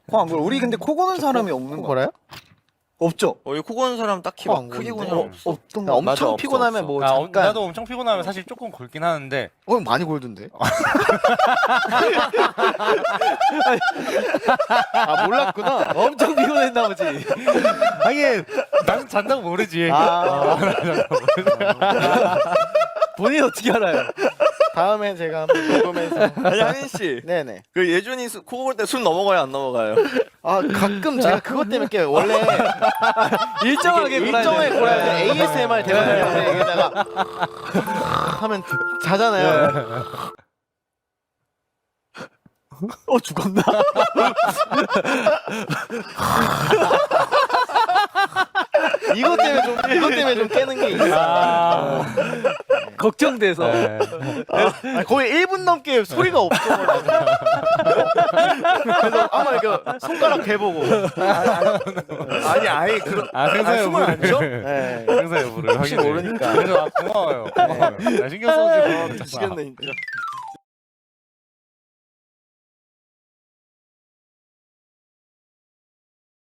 코 안 골아. 우리 근데 코 고는 사람이 없는 거 골아요? 없죠? 이 코 고는 사람 딱히 코 막 안 크게 고는 고는데? 사람 없어. 없던 나 거. 엄청 맞아, 없어, 피곤하면 없어. 뭐 아, 잠깐 나도 엄청 피곤하면 사실 조금 골긴 하는데 많이 골던데. 몰랐구나. 엄청 피곤했나 보지. 하긴 나는 잔다고 모르지. 본인 어떻게 알아요? 다음에 제가 한번 녹음해서. 아니 하민 씨, 네네. 그 예준이 코 골 때 숨 넘어가요 안 넘어가요? 아 가끔 제가 그것 때문에 깨요. 원래 일정하게 일정하게 골아야 돼. ASMR 대박이는데 여기다가 하면 자잖아요. 죽었나? 이것 때문에 좀 깨는 게 있어. 걱정돼서. 거의 1분 넘게 소리가 없어가지고. 그래서 아마 이렇게 손가락 대보고. 아니 아예 그런 생사 숨을 안 여부를. 쉬어? 네. 생사 여부를 혹시 확인해. 모르니까. 그래서 고마워요. 나 신경 써주고. 미치겠네 진짜.